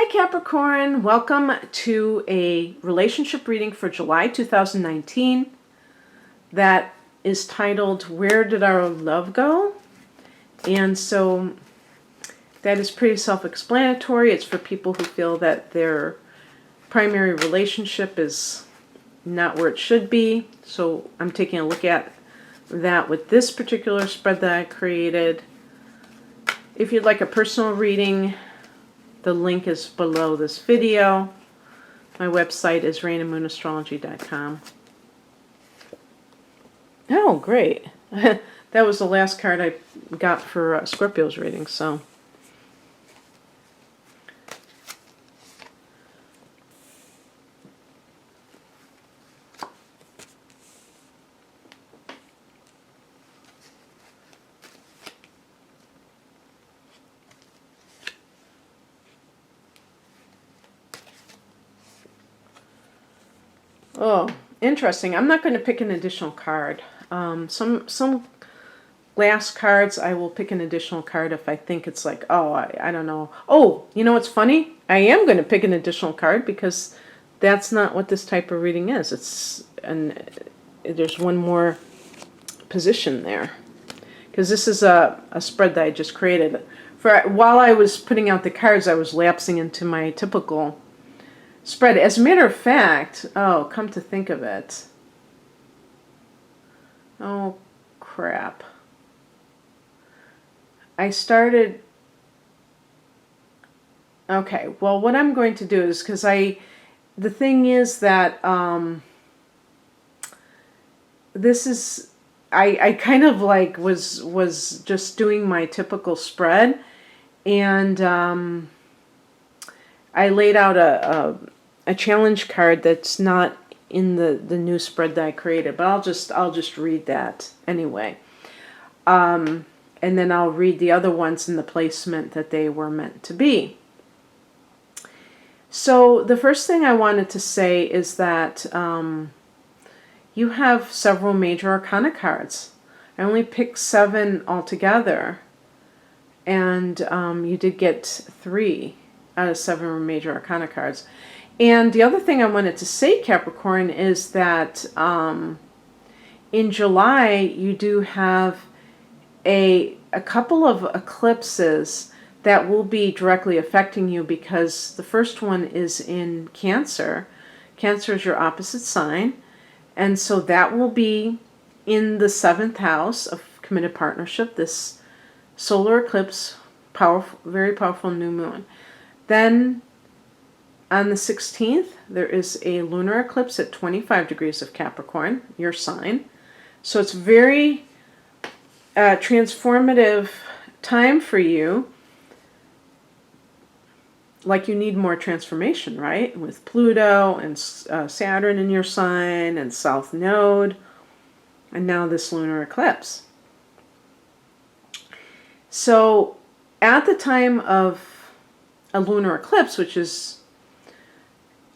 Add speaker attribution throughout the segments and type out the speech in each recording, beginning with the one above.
Speaker 1: Hi Capricorn, welcome to a relationship reading for July 2019 that is titled Where Did Our Love Go? And so that is pretty self-explanatory. It's for people who feel that their primary relationship is not where it should be. So I'm taking a look at that with this particular spread that I created. If you'd like a personal reading, the link is below this video. My website is rainandmoonastrology.com. Oh, great. That was the last card I got for Scorpio's reading, so. Oh, interesting. I'm not going to pick an additional card. Some last cards, I will pick an additional card if I think it's like, oh, I don't know. Oh, you know what's funny? I am going to pick an additional card because that's not what this type of reading is. There's one more position there. Because this is a spread that I just created. While I was putting out the cards, I was lapsing into my typical spread. As a matter of fact, oh, come to think of it. Oh, crap. I started... Okay, well, what I'm going to do is, because the thing is that this is... I kind of like was just doing my typical spread, and I laid out a challenge card that's not in the new spread that I created, but I'll just read that anyway. And then I'll read the other ones in the placement that they were meant to be. So the first thing I wanted to say is that you have several major arcana cards. I only picked 7 altogether, and you did get 3 out of 7 major arcana cards. And the other thing I wanted to say, Capricorn, is that in July you do have a couple of eclipses that will be directly affecting you, because the first one is in Cancer. Cancer is your opposite sign, and so that will be in the 7th house of committed partnership, this solar eclipse, powerful, very powerful new moon. Then on the 16th, there is a lunar eclipse at 25 degrees of Capricorn, your sign. So it's very transformative time for you. Like you need more transformation, right? With Pluto and Saturn in your sign and South Node, and now this lunar eclipse. So at the time of a lunar eclipse, which is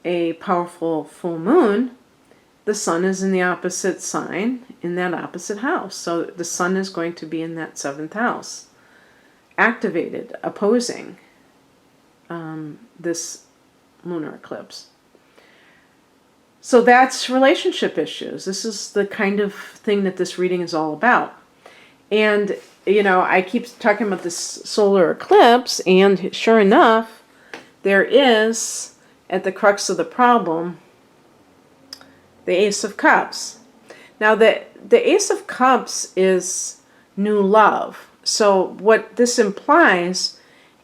Speaker 1: a powerful full moon, the sun is in the opposite sign, in that opposite house. So the sun is going to be in that 7th house, activated, opposing this lunar eclipse. So that's relationship issues. This is the kind of thing that this reading is all about. And, you know, I keep talking about this solar eclipse, and sure enough, there is, at the crux of the problem, the Ace of Cups. Now, the Ace of Cups is new love. So what this implies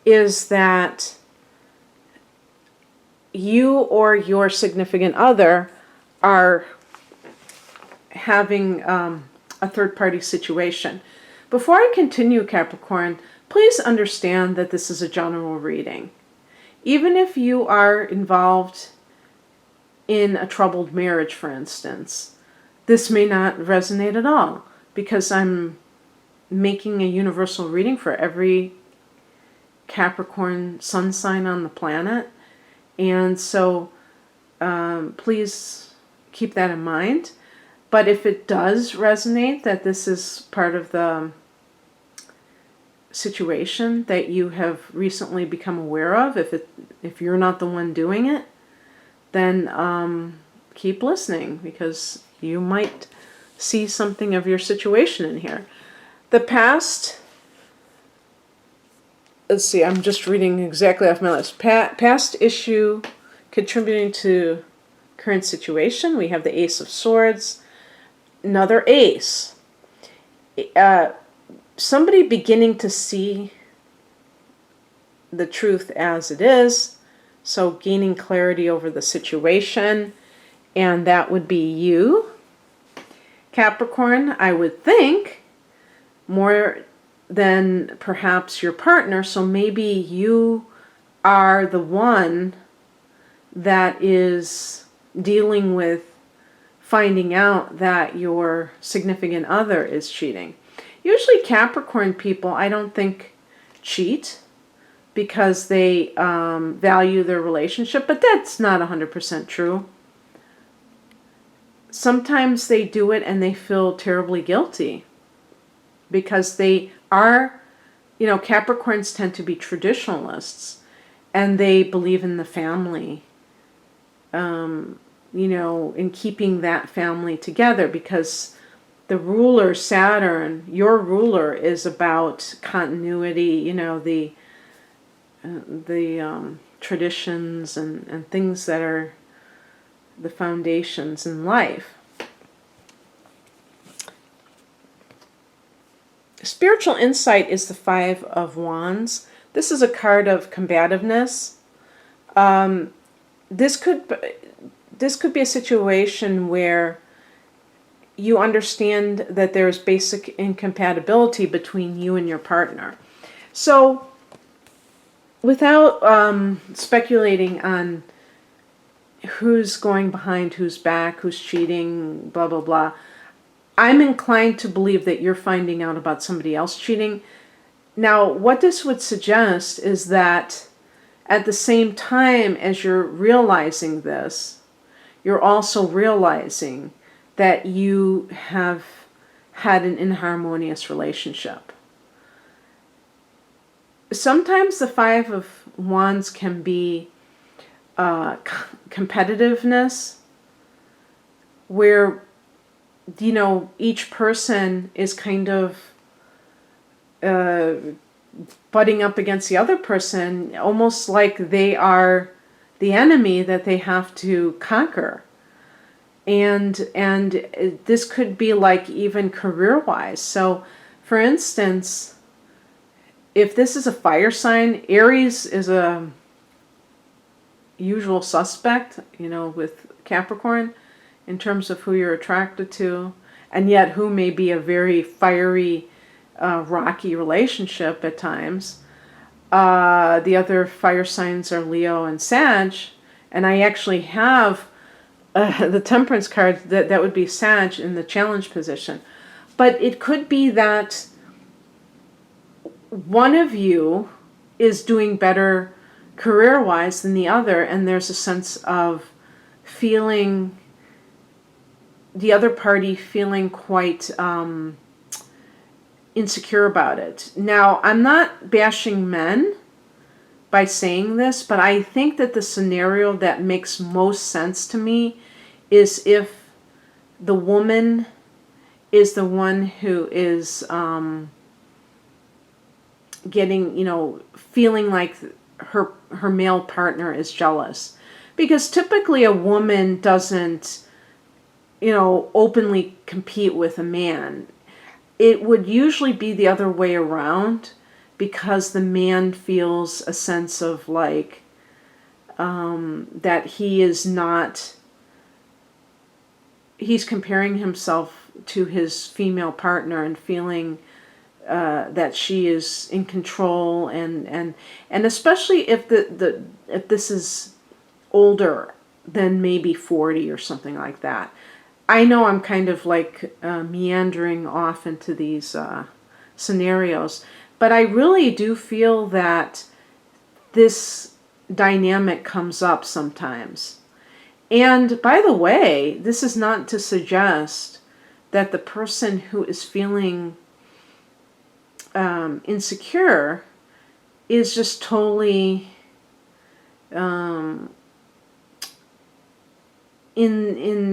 Speaker 1: is that you or your significant other are having a third-party situation. Before I continue, Capricorn, please understand that this is a general reading. Even if you are involved in a troubled marriage, for instance, this may not resonate at all, because I'm making a universal reading for every Capricorn sun sign on the planet. And so please keep that in mind. But if it does resonate that this is part of the situation that you have recently become aware of. If you're not the one doing it, then keep listening, because you might see something of your situation in here. The past, let's see, I'm just reading exactly off my list. Past issue contributing to current situation. We have the Ace of Swords, another ace. Somebody beginning to see the truth as it is, so gaining clarity over the situation, and that would be you. Capricorn, I would think, more than perhaps your partner, so maybe you are the one that is dealing with finding out that your significant other is cheating. Usually Capricorn people, I don't think, cheat because they value their relationship, but that's not 100% true. Sometimes they do it and they feel terribly guilty because they are, Capricorns tend to be traditionalists and they believe in the family, in keeping that family together, because the ruler, Saturn, your ruler, is about continuity, the traditions and things that are the foundations in life. Spiritual insight is the Five of Wands. This is a card of combativeness. This could be a situation where you understand that there's basic incompatibility between you and your partner. So, without speculating on who's going behind who's back, who's cheating, blah, blah, blah, I'm inclined to believe that you're finding out about somebody else cheating. Now, what this would suggest is that at the same time as you're realizing this, you're also realizing that you have had an inharmonious relationship. Sometimes the Five of Wands can be competitiveness, where, each person is kind of butting up against the other person, almost like they are the enemy that they have to conquer. And this could be like even career-wise. So, for instance, if this is a fire sign, Aries is a usual suspect, with Capricorn, in terms of who you're attracted to, and yet who may be a very fiery, rocky relationship at times. The other fire signs are Leo and Sag, and I actually have the Temperance card, that would be Sag in the challenge position. But it could be that one of you is doing better career-wise than the other, and there's a sense of feeling, the other party feeling quite insecure about it. Now, I'm not bashing men by saying this, but I think that the scenario that makes most sense to me is if the woman is the one who is getting, feeling like her male partner is jealous. Because typically a woman doesn't, openly compete with a man. It would usually be the other way around, because the man feels a sense of like that he is not, he's comparing himself to his female partner and feeling that she is in control, and especially if if this is older than maybe 40 or something like that. I know I'm kind of like meandering off into these scenarios, but I really do feel that this dynamic comes up sometimes. And by the way, this is not to suggest that the person who is feeling insecure is just totally in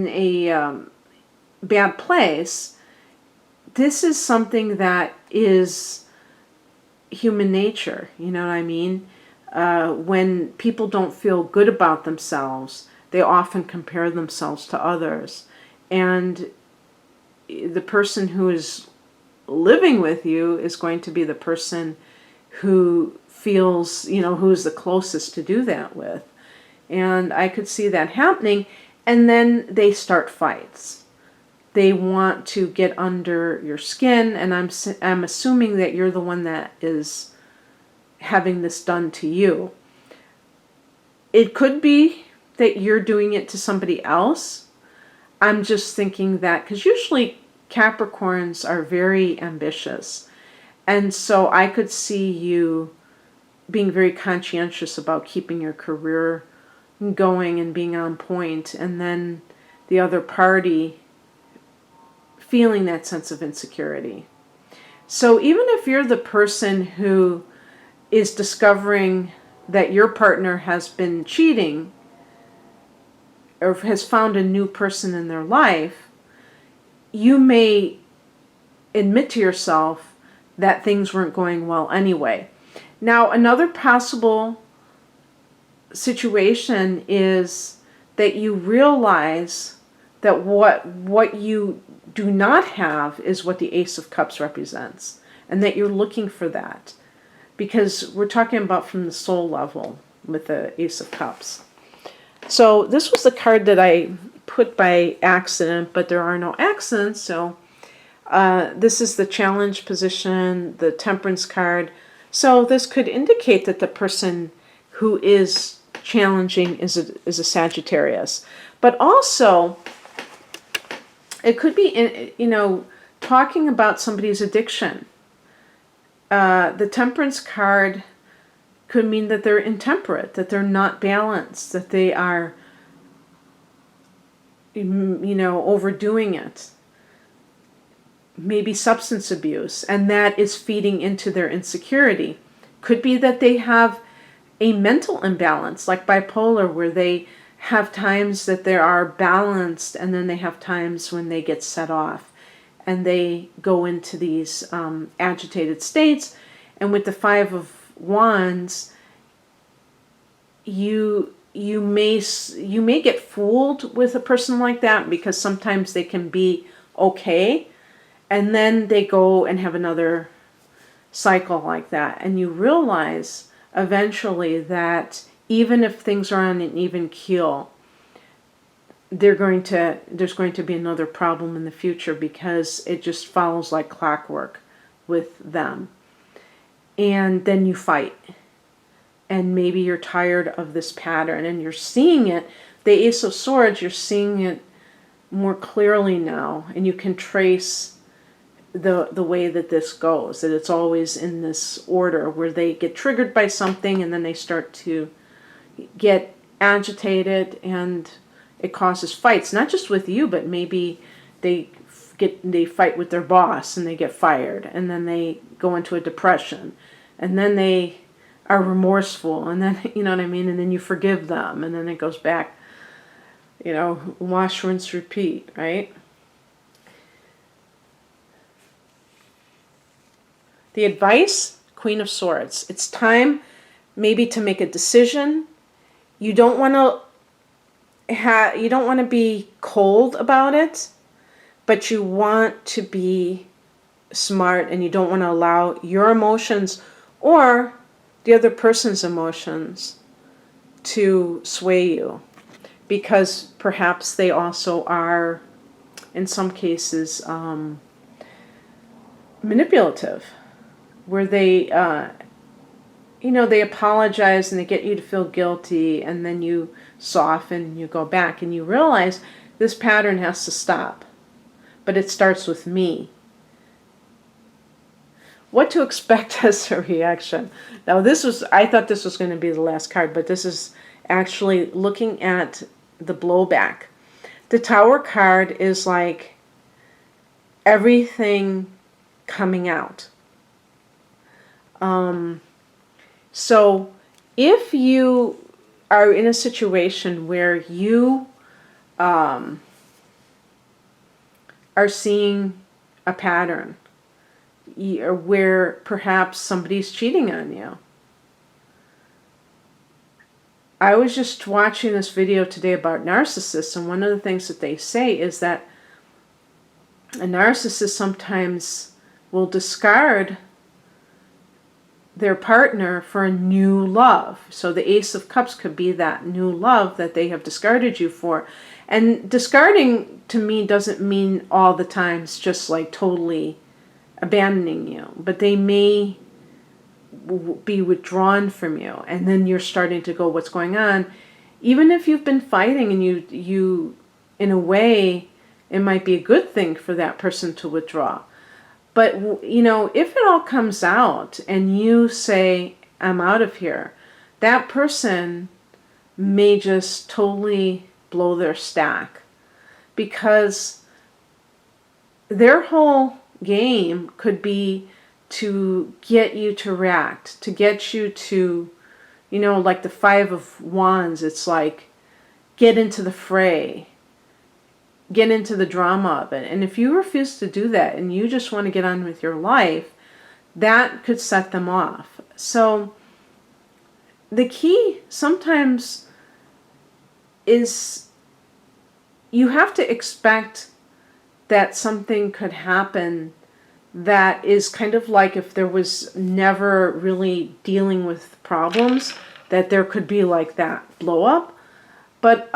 Speaker 1: a bad place. This is something that is human nature, you know what I mean? When people don't feel good about themselves, they often compare themselves to others. And the person who is living with you is going to be the person who feels, who's the closest to do that with. And I could see that happening. And then they start fights. They want to get under your skin, and I'm assuming that you're the one that is having this done to you. It could be that you're doing it to somebody else. I'm just thinking that, because usually Capricorns are very ambitious. And so I could see you being very conscientious about keeping your career going and being on point, and then the other party feeling that sense of insecurity. So even if you're the person who is discovering that your partner has been cheating or has found a new person in their life, you may admit to yourself that things weren't going well anyway. Now, another possible situation is that you realize that what you do not have is what the Ace of Cups represents, and that you're looking for that, because we're talking about from the soul level with the Ace of Cups. So this was the card that I put by accident, but there are no accidents. So this is the challenge position, the Temperance card. So this could indicate that the person who is challenging is a Sagittarius. But also, it could be, talking about somebody's addiction. The Temperance card could mean that they're intemperate, that they're not balanced, that they are, overdoing it. Maybe substance abuse, and that is feeding into their insecurity. Could be that they have a mental imbalance, like bipolar, where they have times that they are balanced, and then they have times when they get set off, and they go into these agitated states. And with the Five of Wands, you may get fooled with a person like that, because sometimes they can be okay, and then they go and have another cycle like that, and you realize eventually that even if things are on an even keel, there's going to be another problem in the future, because it just follows like clockwork with them. And then you fight, and maybe you're tired of this pattern, and you're seeing it. The Ace of Swords, you're seeing it more clearly now, and you can trace the way that this goes, that it's always in this order where they get triggered by something, and then they start to get agitated, and it causes fights, not just with you, but maybe they fight with their boss and they get fired, and then they go into a depression, and then they are remorseful, and then, you know what I mean, and then you forgive them, and then it goes back, wash, rinse, repeat, right? The advice, Queen of Swords. It's time maybe to make a decision. You don't want to be cold about it, but you want to be smart, and you don't want to allow your emotions or the other person's emotions to sway you, because perhaps they also are, in some cases, manipulative, where they they apologize and they get you to feel guilty, and then you soften and you go back, and you realize this pattern has to stop, but it starts with me. What to expect as a reaction. Now I thought this was going to be the last card, but this is actually looking at the blowback. The Tower card is like everything coming out. So if you are in a situation where you are seeing a pattern, or where perhaps somebody's cheating on you. I was just watching this video today about narcissists, and one of the things that they say is that a narcissist sometimes will discard their partner for a new love. So the Ace of Cups could be that new love that they have discarded you for. And discarding to me doesn't mean all the times just like totally abandoning you, but they may be withdrawn from you, and then you're starting to go, what's going on? Even if you've been fighting, and you in a way, it might be a good thing for that person to withdraw. But if it all comes out and you say, I'm out of here, that person may just totally blow their stack, because their whole game could be to get you to react, to get you to, like the Five of Wands, it's like, get into the fray, get into the drama of it. And if you refuse to do that and you just want to get on with your life, that could set them off. So the key sometimes is you have to expect that something could happen that is kind of like if there was never really dealing with problems, that there could be like that blow up. But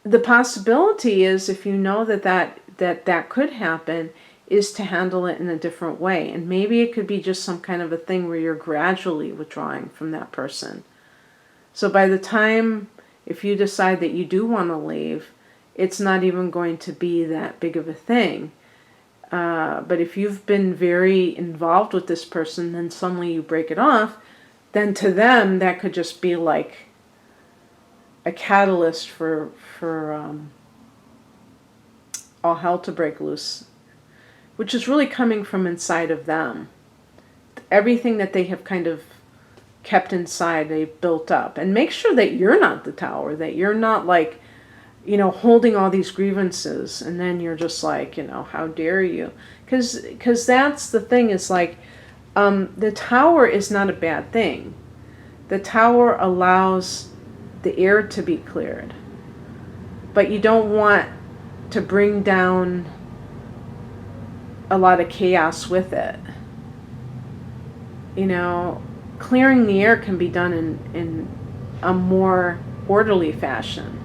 Speaker 1: the possibility is, if you know that could happen, is to handle it in a different way. And maybe it could be just some kind of a thing where you're gradually withdrawing from that person. So by the time, if you decide that you do want to leave, it's not even going to be that big of a thing. But if you've been very involved with this person, then suddenly you break it off, then to them that could just be like a catalyst for all hell to break loose, which is really coming from inside of them. Everything that they have kind of kept inside, they've built up. And make sure that you're not the tower, that you're not like, holding all these grievances, and then you're just like, how dare you? Because that's the thing, is like, the tower is not a bad thing. The tower allows the air to be cleared, but you don't want to bring down a lot of chaos with it. Clearing the air can be done in a more orderly fashion.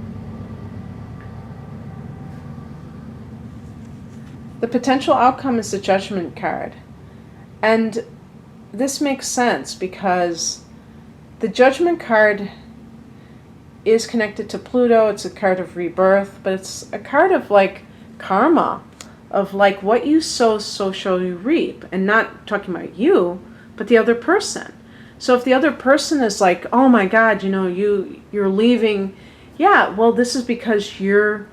Speaker 1: The potential outcome is the Judgment card. And this makes sense because the Judgment card is connected to Pluto. It's a card of rebirth, but it's a card of like karma, of like what you sow, so shall you reap. And not talking about you, but the other person. So if the other person is like, oh my God, you're leaving. Yeah, well, this is because you're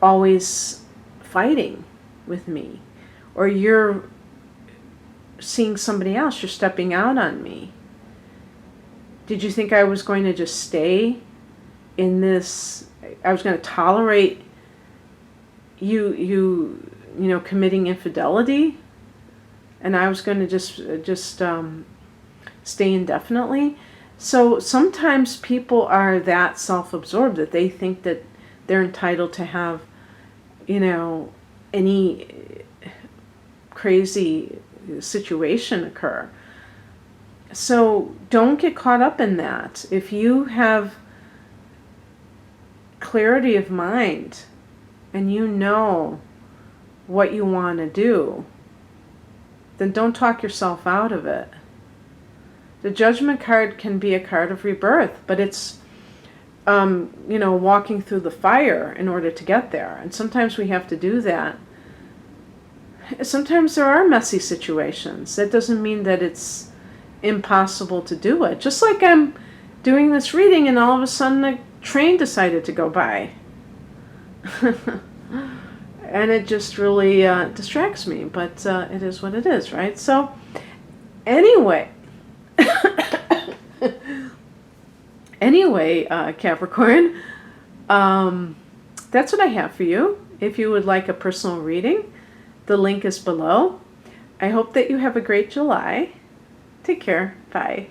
Speaker 1: always fighting with me, or you're seeing somebody else, you're stepping out on me. Did you think I was going to just stay in this? I was going to tolerate you committing infidelity, and I was going to just stay indefinitely? So sometimes people are that self-absorbed that they think that they're entitled to have any crazy situation occur. So don't get caught up in that. If you have clarity of mind and you know what you want to do, then don't talk yourself out of it. The Judgment card can be a card of rebirth, but it's walking through the fire in order to get there. And sometimes we have to do that. Sometimes there are messy situations. That doesn't mean that it's impossible to do it. Just like I'm doing this reading and all of a sudden a train decided to go by. And it just really distracts me. But it is what it is, right? So Anyway, Capricorn, that's what I have for you. If you would like a personal reading, the link is below. I hope that you have a great July. Take care. Bye.